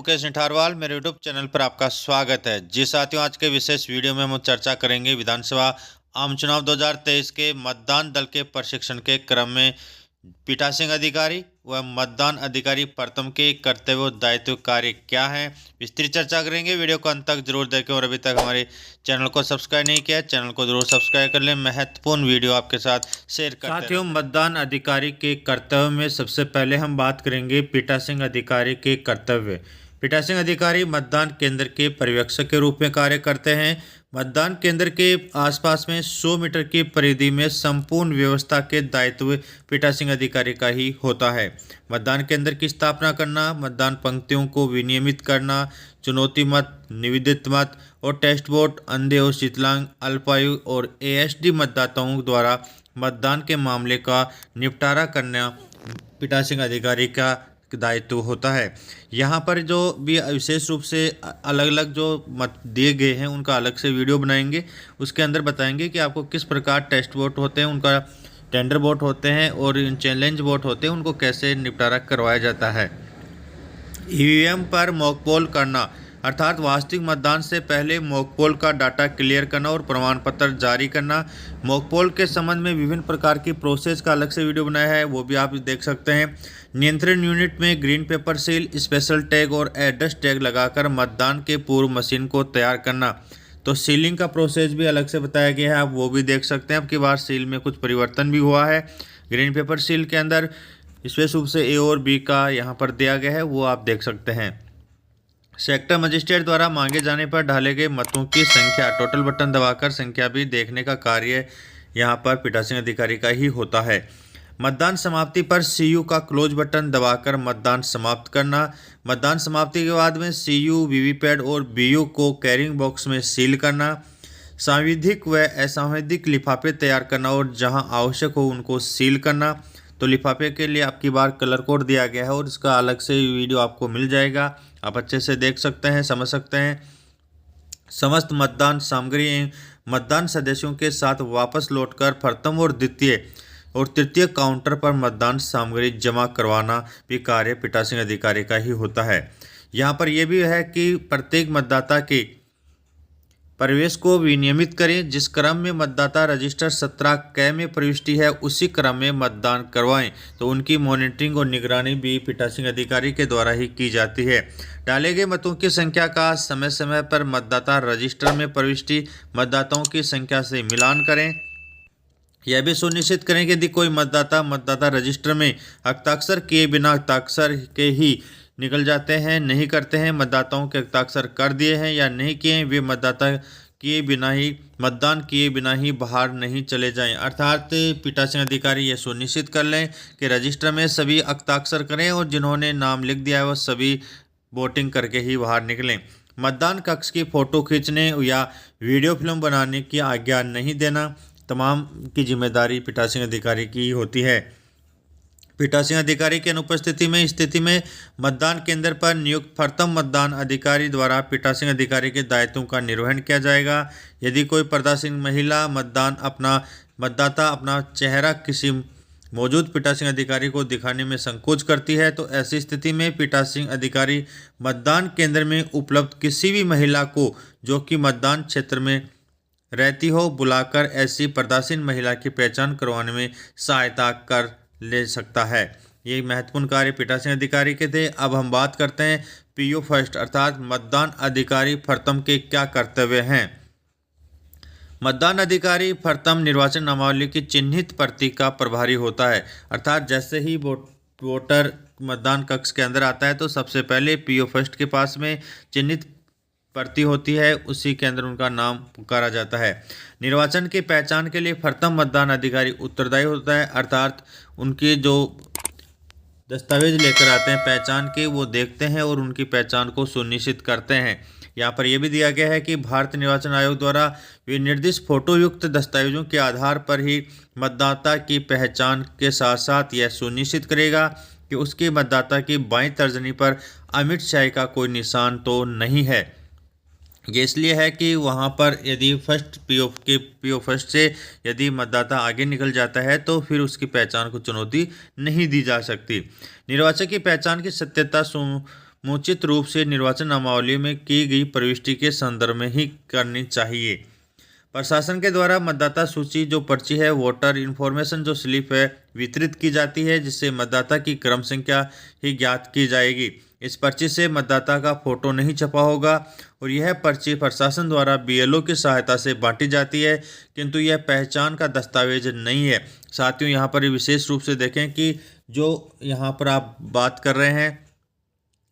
मुकेश निठारवाल, मेरे YouTube channel पर आपका स्वागत है। जी साथियों, आज के विशेष वीडियो में हम चर्चा करेंगे विधानसभा आम चुनाव 2023 के मतदान दल के प्रशिक्षण के क्रम में पीठासीन अधिकारी व मतदान अधिकारी प्रथम के कर्तव्य और दायित्व कार्य क्या है। विस्तृत चर्चा करेंगे। वीडियो को अंत तक जरूर देखें और अभी तक हमारे चैनल को सब्सक्राइब नहीं किया, चैनल को जरूर सब्सक्राइब कर लें। महत्वपूर्ण वीडियो आपके साथ शेयर करते हैं। साथियों, मतदान अधिकारी के कर्तव्य में सबसे पहले हम बात करेंगे पीठासीन अधिकारी के कर्तव्य। पीठासीन अधिकारी मतदान केंद्र के पर्यवेक्षक के रूप में कार्य करते हैं। मतदान केंद्र के आसपास में 100 मीटर की परिधि में संपूर्ण व्यवस्था के दायित्व पीठासीन अधिकारी का ही होता है। मतदान केंद्र की स्थापना करना, मतदान पंक्तियों को विनियमित करना, चुनौती मत, निवेदित मत और टेस्ट वोट, अंधे और विकलांग, अल्पायु और एएसडी मतदाताओं द्वारा मतदान के मामले का निपटारा करना पीठासीन अधिकारी का दायित्व होता है। यहाँ पर जो भी विशेष रूप से अलग अलग जो मत दिए गए हैं उनका अलग से वीडियो बनाएंगे। उसके अंदर बताएंगे कि आपको किस प्रकार टेस्ट वोट होते हैं, उनका टेंडर वोट होते हैं और चैलेंज वोट होते हैं, उनको कैसे निपटारा करवाया जाता है। ईवीएम पर मॉक पोल करना, अर्थात वास्तविक मतदान से पहले मॉक पोल का डाटा क्लियर करना और प्रमाण पत्र जारी करना। मॉक पोल के संबंध में विभिन्न प्रकार की प्रोसेस का अलग से वीडियो बनाया है, वो भी आप देख सकते हैं। नियंत्रण यूनिट में green pepper seal, special tag और एड्रेस टैग लगाकर मतदान के पूर्व मशीन को तैयार करना। तो सीलिंग का प्रोसेस भी अलग से बताया गया है, आप वो भी देख सकते हैं। अब की बार सील में कुछ परिवर्तन भी हुआ है। ग्रीन पेपर सील के अंदर विशेष रूप से ए और बी का यहाँ पर दिया गया है, वो आप देख सकते हैं। सेक्टर मजिस्ट्रेट द्वारा मांगे जाने पर डाले गए मतों की संख्या, टोटल बटन दबाकर संख्या भी देखने का कार्य यहाँ पर पीठासीन अधिकारी का ही होता है। मतदान समाप्ति पर सीयू का क्लोज बटन दबाकर मतदान समाप्त करना। मतदान समाप्ति के बाद में सीयू, वीवीपैट और बीयू को कैरिंग बॉक्स में सील करना। सांविधिक व असांविधिक लिफाफे तैयार करना और जहां आवश्यक हो उनको सील करना। तो लिफाफे के लिए आपकी बार कलर कोड दिया गया है और इसका अलग से वीडियो आपको मिल जाएगा, आप अच्छे से देख सकते हैं, समझ सकते हैं। समस्त मतदान सामग्री मतदान सदस्यों के साथ वापस लौटकर प्रथम और द्वितीय और तृतीय काउंटर पर मतदान सामग्री जमा करवाना भी कार्य पीठासीन अधिकारी का ही होता है। यहाँ पर यह भी है कि प्रत्येक मतदाता के प्रवेश को विनियमित करें। जिस क्रम में मतदाता रजिस्टर 17 क में प्रविष्टि है उसी क्रम में मतदान करवाएं। तो उनकी मॉनिटरिंग और निगरानी भी पीठासीन अधिकारी के द्वारा ही की जाती है। डाले गए मतों की संख्या का समय समय पर मतदाता रजिस्टर में प्रविष्टि मतदाताओं की संख्या से मिलान करें। यह भी सुनिश्चित करें कि यदि कोई मतदाता रजिस्टर में हस्ताक्षर किए बिना हस्ताक्षर के ही निकल जाते हैं, नहीं करते हैं, मतदाताओं के हस्ताक्षर कर दिए हैं या नहीं किए, वे मतदाता किए बिना ही मतदान किए बिना ही बाहर नहीं चले जाएं। अर्थात पीठासीन अधिकारी ये सुनिश्चित कर लें कि रजिस्टर में सभी हस्ताक्षर करें और जिन्होंने नाम लिख दिया है वो सभी वोटिंग करके ही बाहर निकलें। मतदान कक्ष की फ़ोटो खींचने या वीडियो फिल्म बनाने की आज्ञा नहीं देना, तमाम की जिम्मेदारी पीठासीन अधिकारी की होती है। पीठासीन अधिकारी की अनुपस्थिति में स्थिति में मतदान केंद्र पर नियुक्त प्रथम मतदान अधिकारी द्वारा पीठासीन अधिकारी के दायित्वों का निर्वहन किया जाएगा। यदि कोई पदासीन महिला मतदाता अपना चेहरा किसी मौजूद पीठासीन अधिकारी को दिखाने में संकोच करती है तो ऐसी स्थिति में पीठासीन अधिकारी मतदान केंद्र में उपलब्ध किसी भी महिला को जो कि मतदान क्षेत्र में रहती हो बुलाकर ऐसी पदासीन महिला की पहचान करवाने में सहायता कर ले सकता है। ये महत्वपूर्ण कार्य पीठासीन अधिकारी के थे। अब हम बात करते हैं पीओ फर्स्ट अर्थात मतदान अधिकारी प्रथम के क्या कर्तव्य हैं। मतदान अधिकारी प्रथम निर्वाचन नामावली की चिन्हित प्रति का प्रभारी होता है। अर्थात जैसे ही वोटर मतदान कक्ष के अंदर आता है तो सबसे पहले पीओ फर्स्ट के पास में चिन्हित प्रति होती है, उसी के अंदर उनका नाम पुकारा जाता है। निर्वाचन की पहचान के लिए प्रथम मतदान अधिकारी उत्तरदायी होता है, अर्थात उनके जो दस्तावेज लेकर आते हैं पहचान के वो देखते हैं और उनकी पहचान को सुनिश्चित करते हैं। यहाँ पर यह भी दिया गया है कि भारतीय निर्वाचन आयोग द्वारा विनिर्दिष्ट फोटो युक्त दस्तावेजों के आधार पर ही मतदाता की पहचान के साथ साथ यह सुनिश्चित करेगा कि उसके मतदाता की बाईं तर्जनी पर अमिट स्याही का कोई निशान तो नहीं है। ये इसलिए है कि वहाँ पर यदि पीओ फर्स्ट से यदि मतदाता आगे निकल जाता है तो फिर उसकी पहचान को चुनौती नहीं दी जा सकती। निर्वाचक की पहचान की सत्यता समुचित रूप से निर्वाचन नामावली में की गई प्रविष्टि के संदर्भ में ही करनी चाहिए। प्रशासन के द्वारा मतदाता सूची जो पर्ची है, वोटर इन्फॉर्मेशन जो स्लिप है, वितरित की जाती है, जिससे मतदाता की क्रम संख्या ही ज्ञात की जाएगी। इस पर्ची से मतदाता का फोटो नहीं छपा होगा और यह पर्ची प्रशासन द्वारा बीएलओ की सहायता से बांटी जाती है, किंतु यह पहचान का दस्तावेज नहीं है। साथियों, यहाँ पर विशेष रूप से देखें कि जो यहाँ पर आप बात कर रहे हैं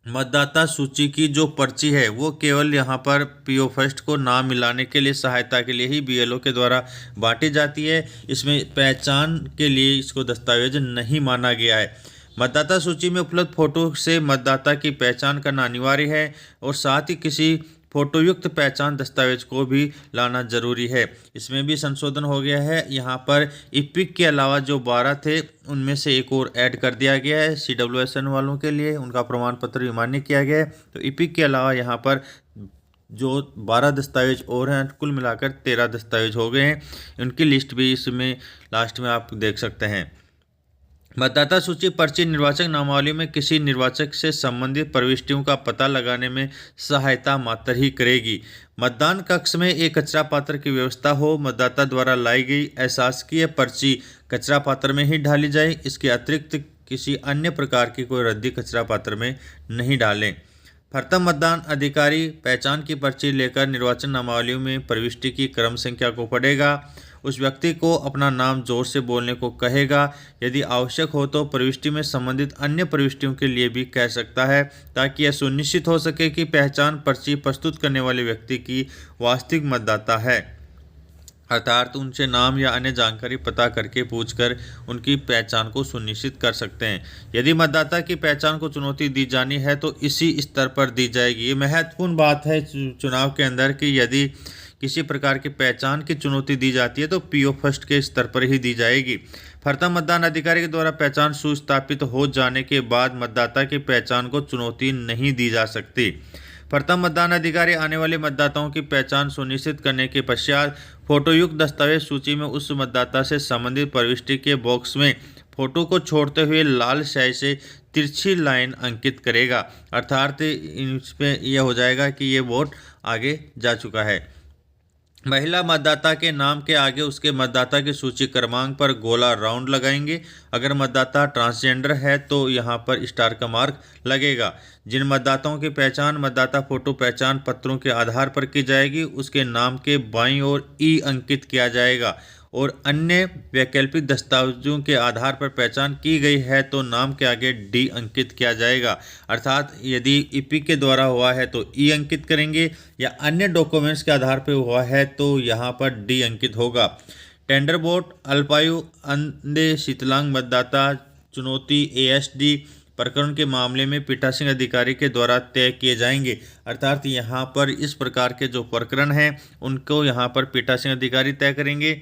मतदाता सूची की जो पर्ची है वो केवल यहाँ पर पीओ फर्स्ट को नाम मिलाने के लिए, सहायता के लिए ही बीएलओ के द्वारा बांटी जाती है। इसमें पहचान के लिए इसको दस्तावेज नहीं माना गया है। मतदाता सूची में उपलब्ध फोटो से मतदाता की पहचान करना अनिवार्य है और साथ ही किसी फोटोयुक्त पहचान दस्तावेज को भी लाना जरूरी है। इसमें भी संशोधन हो गया है। यहाँ पर इपिक के अलावा जो 12 थे उनमें से एक और ऐड कर दिया गया है। CWSN वालों के लिए उनका प्रमाण पत्र भी मान्य किया गया है। तो इपिक के अलावा यहाँ पर जो 12 दस्तावेज और हैं, कुल मिलाकर 13 दस्तावेज हो गए हैं। उनकी लिस्ट भी इसमें लास्ट में आप देख सकते हैं। मतदाता सूची पर्ची निर्वाचक नामावली में किसी निर्वाचक से संबंधित प्रविष्टियों का पता लगाने में सहायता मात्र ही करेगी। मतदान कक्ष में एक कचरा पात्र की व्यवस्था हो। मतदाता द्वारा लाई गई अशासकीय पर्ची कचरा पात्र में ही डाली जाए। इसके अतिरिक्त किसी अन्य प्रकार की कोई रद्दी कचरा पात्र में नहीं डालें। प्रथम मतदान अधिकारी पहचान की पर्ची लेकर निर्वाचन नामावली में प्रविष्टि की क्रम संख्या को पढ़ेगा। उस व्यक्ति को अपना नाम जोर से बोलने को कहेगा। यदि आवश्यक हो तो प्रविष्टि में संबंधित अन्य प्रविष्टियों के लिए भी कह सकता है, ताकि यह सुनिश्चित हो सके कि पहचान पर्ची प्रस्तुत करने वाले व्यक्ति की वास्तविक मतदाता है, अर्थात उनसे नाम या अन्य जानकारी पता करके पूछकर उनकी पहचान को सुनिश्चित कर सकते हैं। यदि मतदाता की पहचान को चुनौती दी जानी है तो इसी स्तर पर दी जाएगी। ये महत्वपूर्ण बात है चुनाव के अंदर कि यदि किसी प्रकार की पहचान की चुनौती दी जाती है तो पीओ फर्स्ट के स्तर पर ही दी जाएगी। प्रथम मतदान अधिकारी के द्वारा पहचान सुस्थापित हो जाने के बाद मतदाता की पहचान को चुनौती नहीं दी जा सकती। प्रथम मतदान अधिकारी आने वाले मतदाताओं की पहचान सुनिश्चित करने के पश्चात फोटोयुक्त दस्तावेज सूची में उस मतदाता से संबंधित प्रविष्टि के बॉक्स में फोटो को छोड़ते हुए लाल स्याही से तिरछी लाइन अंकित करेगा, अर्थात इसमें यह हो जाएगा कि ये वोट आगे जा चुका है। महिला मतदाता के नाम के आगे उसके मतदाता की सूची क्रमांक पर गोला राउंड लगाएंगे। अगर मतदाता ट्रांसजेंडर है तो यहाँ पर स्टार का मार्क लगेगा। जिन मतदाताओं की पहचान मतदाता फोटो पहचान पत्रों के आधार पर की जाएगी उसके नाम के बाईं ओर ई अंकित किया जाएगा और अन्य वैकल्पिक दस्तावेजों के आधार पर पहचान की गई है तो नाम के आगे डी अंकित किया जाएगा, अर्थात यदि ईपी के द्वारा हुआ है तो ई अंकित करेंगे या अन्य डॉक्यूमेंट्स के आधार पर हुआ है तो यहाँ पर डी अंकित होगा। टेंडर वोट अल्पायु अंधे शीतलांग मतदाता चुनौती ASD प्रकरण के मामले में पीठासीन अधिकारी के द्वारा तय किए जाएंगे, अर्थात यहाँ पर इस प्रकार के जो प्रकरण हैं उनको यहाँ पर पीठासीन अधिकारी तय करेंगे।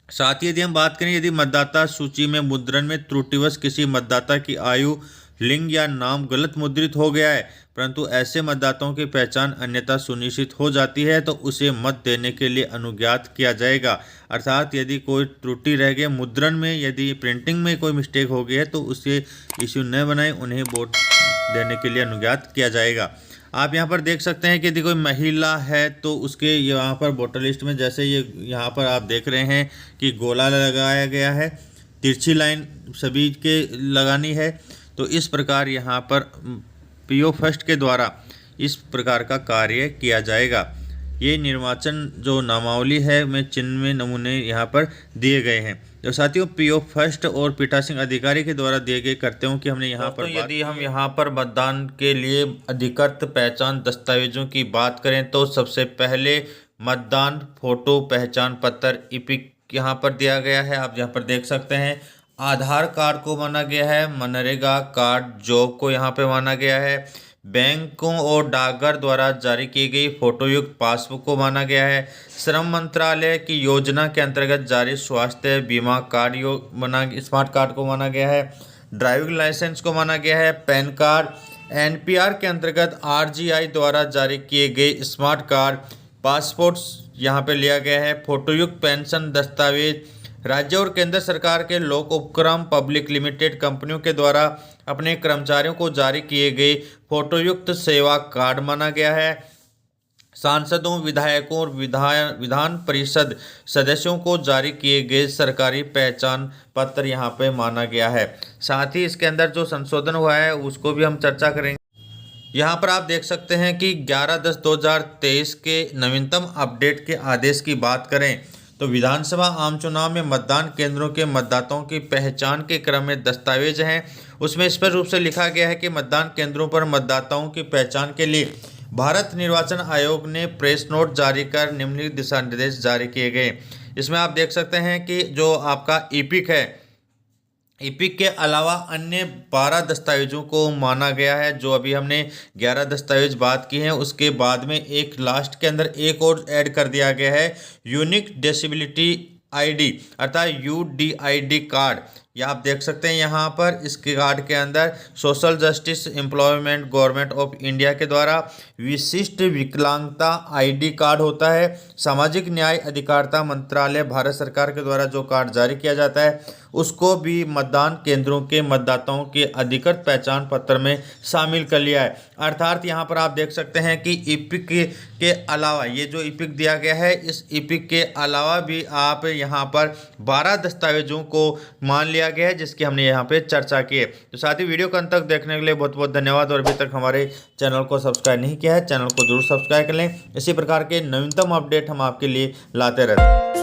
साथ ही यदि हम बात करें यदि मतदाता सूची में मुद्रण में त्रुटिवश किसी मतदाता की आयु, लिंग या नाम गलत मुद्रित हो गया है परंतु ऐसे मतदाताओं की पहचान अन्यथा सुनिश्चित हो जाती है तो उसे मत देने के लिए अनुज्ञात किया जाएगा, अर्थात यदि कोई त्रुटि रह गई मुद्रण में, यदि प्रिंटिंग में कोई मिस्टेक हो गई है तो उसे इश्यू न बनाए, उन्हें वोट देने के लिए अनुज्ञात किया जाएगा। आप यहाँ पर देख सकते हैं कि यदि कोई महिला है तो उसके यहाँ पर वोटर लिस्ट में जैसे ये यहाँ पर आप देख रहे हैं कि गोला लगाया गया है, तिरछी लाइन सभी के लगानी है, तो इस प्रकार यहाँ पर पीओ फर्स्ट के द्वारा इस प्रकार का कार्य किया जाएगा। ये निर्वाचन जो नामावली है में चिन्ह में नमूने यहाँ पर दिए गए हैं। तो साथियों पीओ फर्स्ट और पीठासीन अधिकारी के द्वारा दिए गए कर्तव्यों की हमने यहाँ पर यदि हम यहाँ पर मतदान के लिए अधिकृत पहचान दस्तावेजों की बात करें तो सबसे पहले मतदान फोटो पहचान पत्र इपिक यहाँ पर दिया गया है, आप यहाँ पर देख सकते हैं। आधार कार्ड को माना गया है, मनरेगा कार्ड जॉब को यहाँ पे माना गया है, बैंकों और डाकघर द्वारा जारी की गई फोटोयुक्त पासबुक को माना गया है, श्रम मंत्रालय की योजना के अंतर्गत जारी स्वास्थ्य बीमा कार्ड स्मार्ट कार्ड को माना गया है, ड्राइविंग लाइसेंस को माना गया है, पैन कार्ड, NPR के अंतर्गत RGI द्वारा जारी किए गए स्मार्ट कार्ड, पासपोर्ट यहाँ पे लिया गया है, फोटोयुक्त पेंशन दस्तावेज, राज्य और केंद्र सरकार के लोक उपक्रम पब्लिक लिमिटेड कंपनियों के द्वारा अपने कर्मचारियों को जारी किए गए फोटोयुक्त सेवा कार्ड माना गया है। सांसदों, विधायकों और विधान परिषद सदस्यों को जारी किए गए सरकारी पहचान पत्र यहाँ पे माना गया है। साथ ही इसके अंदर जो संशोधन हुआ है उसको भी हम चर्चा करेंगे। यहाँ पर आप देख सकते हैं कि 11/10/2023 के नवीनतम अपडेट के आदेश की बात करें तो विधानसभा आम चुनाव में मतदान केंद्रों के मतदाताओं की पहचान के क्रम में दस्तावेज हैं, उसमें स्पष्ट रूप से लिखा गया है कि मतदान केंद्रों पर मतदाताओं की पहचान के लिए भारत निर्वाचन आयोग ने प्रेस नोट जारी कर निम्नलिखित दिशा निर्देश जारी किए गए। इसमें आप देख सकते हैं कि जो आपका ईपिक है, ईपिक के अलावा अन्य 12 दस्तावेजों को माना गया है। जो अभी हमने 11 दस्तावेज बात की हैं, उसके बाद में एक लास्ट के अंदर एक और ऐड कर दिया गया है, यूनिक डिसेबिलिटी आईडी अर्थात UDID कार्ड। ये आप देख सकते हैं यहाँ पर इसके कार्ड के अंदर social justice employment government of India के द्वारा विशिष्ट विकलांगता ID कार्ड होता है। सामाजिक न्याय अधिकारिता मंत्रालय भारत सरकार के द्वारा जो कार्ड जारी किया जाता है उसको भी मतदान केंद्रों के मतदाताओं के अधिकृत पहचान पत्र में शामिल कर लिया है। अर्थात यहाँ पर आप देख सकते हैं कि ईपिक के अलावा ये जो ईपिक दिया गया है, इस ईपिक के अलावा भी आप यहाँ पर 12 दस्तावेजों को मान लिया गया है जिसकी हमने यहाँ पे चर्चा की है। तो साथ ही वीडियो को अंत तक देखने के लिए बहुत बहुत धन्यवाद। और अभी तक हमारे चैनल को सब्सक्राइब नहीं किया है, चैनल को जरूर सब्सक्राइब कर लें। इसी प्रकार के नवीनतम अपडेट हम आपके लिए लाते रहते हैं।